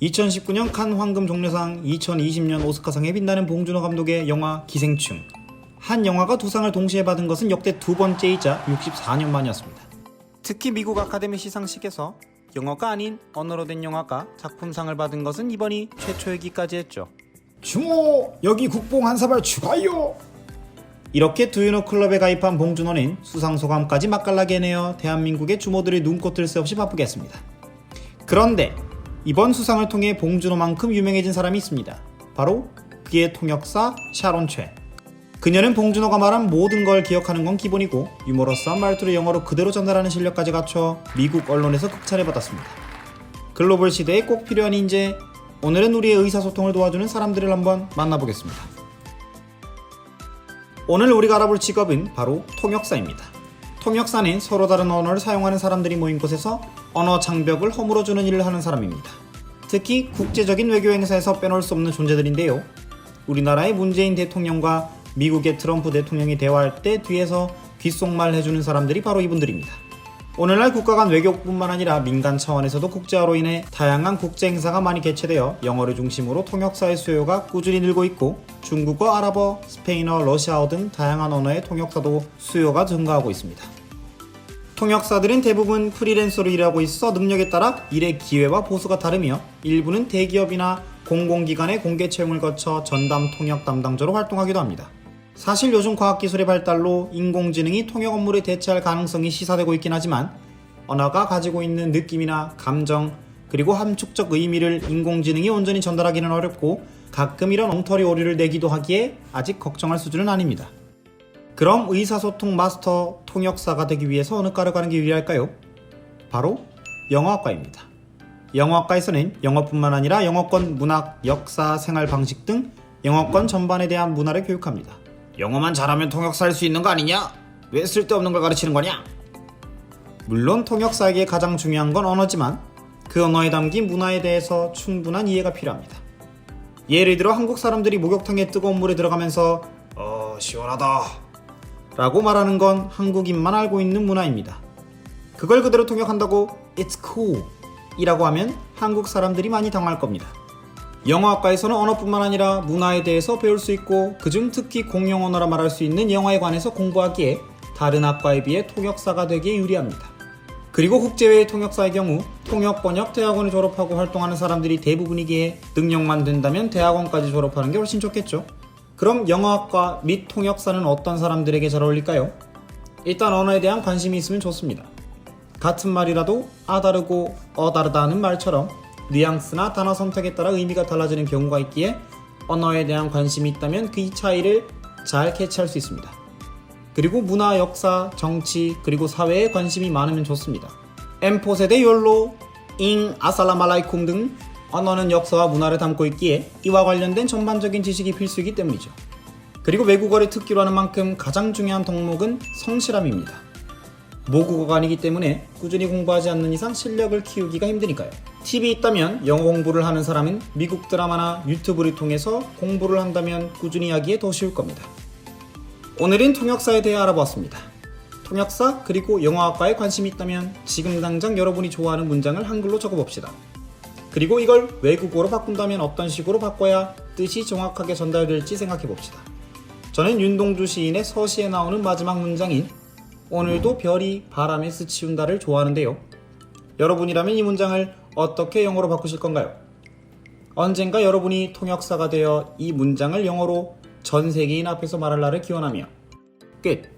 2019년 칸 황금 종려상, 2020년 오스카상에 빛나는 봉준호 감독의 영화 기생충. 한 영화가 두 상을 동시에 받은 것은 역대 두 번째이자 64년 만이었습니다. 특히 미국 아카데미 시상식에서 영어가 아닌 언어로 된 영화가 작품상을 받은 것은 이번이 최초이기까지 했죠. 중호 여기 국뽕 한 사발 추가요. 이렇게 두유노 클럽에 가입한 봉준호는 수상소감까지 맛깔나게 내어 대한민국의 주모들의 눈꽃을 새 없이 바쁘게 했습니다. 그런데 이번 수상을 통해 봉준호만큼 유명해진 사람이 있습니다. 바로 그의 통역사 샤론 최. 그녀는 봉준호가 말한 모든 걸 기억하는 건 기본이고 유머러스한 말투를 영어로 그대로 전달하는 실력까지 갖춰 미국 언론에서 극찬을 받았습니다. 글로벌 시대에 꼭 필요한 인재, 오늘은 우리의 의사소통을 도와주는 사람들을 한번 만나보겠습니다. 오늘 우리가 알아볼 직업은 바로 통역사입니다. 통역사는 서로 다른 언어를 사용하는 사람들이 모인 곳에서 언어 장벽을 허물어주는 일을 하는 사람입니다. 특히 국제적인 외교 행사에서 빼놓을 수 없는 존재들인데요. 우리나라의 문재인 대통령과 미국의 트럼프 대통령이 대화할 때 뒤에서 귓속말 해주는 사람들이 바로 이분들입니다. 오늘날 국가 간 외교뿐만 아니라 민간 차원에서도 국제화로 인해 다양한 국제 행사가 많이 개최되어 영어를 중심으로 통역사의 수요가 꾸준히 늘고 있고 중국어, 아랍어, 스페인어, 러시아어 등 다양한 언어의 통역사도 수요가 증가하고 있습니다. 통역사들은 대부분 프리랜서로 일하고 있어 능력에 따라 일의 기회와 보수가 다르며 일부는 대기업이나 공공기관의 공개 채용을 거쳐 전담 통역 담당자로 활동하기도 합니다. 사실 요즘 과학기술의 발달로 인공지능이 통역 업무를 대체할 가능성이 시사되고 있긴 하지만 언어가 가지고 있는 느낌이나 감정 그리고 함축적 의미를 인공지능이 온전히 전달하기는 어렵고 가끔 이런 엉터리 오류를 내기도 하기에 아직 걱정할 수준은 아닙니다. 그럼 의사소통 마스터 통역사가 되기 위해서 어느 과를 가는 게 유리할까요? 바로 영어학과입니다. 영어학과에서는 영어뿐만 아니라 영어권 문학, 역사, 생활 방식 등 영어권 전반에 대한 문화를 교육합니다. 영어만 잘하면 통역사 할 수 있는 거 아니냐? 왜 쓸데없는 걸 가르치는 거냐? 물론 통역사에게 가장 중요한 건 언어지만 그 언어에 담긴 문화에 대해서 충분한 이해가 필요합니다. 예를 들어 한국 사람들이 목욕탕에 뜨거운 물에 들어가면서 시원하다 라고 말하는 건 한국인만 알고 있는 문화입니다. 그걸 그대로 통역한다고 It's cool 이라고 하면 한국 사람들이 많이 당할 겁니다. 영어학과에서는 언어뿐만 아니라 문화에 대해서 배울 수 있고 그중 특히 공용 언어라 말할 수 있는 영어에 관해서 공부하기에 다른 학과에 비해 통역사가 되기에 유리합니다. 그리고 국제외의 통역사의 경우 통역 번역 대학원을 졸업하고 활동하는 사람들이 대부분이기에 능력만 된다면 대학원까지 졸업하는 게 훨씬 좋겠죠. 그럼 영어학과 및 통역사는 어떤 사람들에게 잘 어울릴까요? 일단 언어에 대한 관심이 있으면 좋습니다. 같은 말이라도 다르고 다르다는 말처럼 뉘앙스나 단어 선택에 따라 의미가 달라지는 경우가 있기에 언어에 대한 관심이 있다면 그 차이를 잘 캐치할 수 있습니다. 그리고 문화, 역사, 정치, 그리고 사회에 관심이 많으면 좋습니다. M4세대 욜로, 잉, 아살라말라이쿰 등 언어는 역사와 문화를 담고 있기에 이와 관련된 전반적인 지식이 필수이기 때문이죠. 그리고 외국어를 특기로 하는 만큼 가장 중요한 덕목은 성실함입니다. 모국어가 아니기 때문에 꾸준히 공부하지 않는 이상 실력을 키우기가 힘드니까요. 팁이 있다면 영어 공부를 하는 사람은 미국 드라마나 유튜브를 통해서 공부를 한다면 꾸준히 하기에 더 쉬울 겁니다. 오늘은 통역사에 대해 알아보았습니다. 통역사 그리고 영어학과에 관심이 있다면 지금 당장 여러분이 좋아하는 문장을 한글로 적어봅시다. 그리고 이걸 외국어로 바꾼다면 어떤 식으로 바꿔야 뜻이 정확하게 전달될지 생각해봅시다. 저는 윤동주 시인의 서시에 나오는 마지막 문장인 오늘도 별이 바람에 스치운다를 좋아하는데요. 여러분이라면 이 문장을 어떻게 영어로 바꾸실 건가요? 언젠가 여러분이 통역사가 되어 이 문장을 영어로 전 세계인 앞에서 말할 날을 기원하며 끝!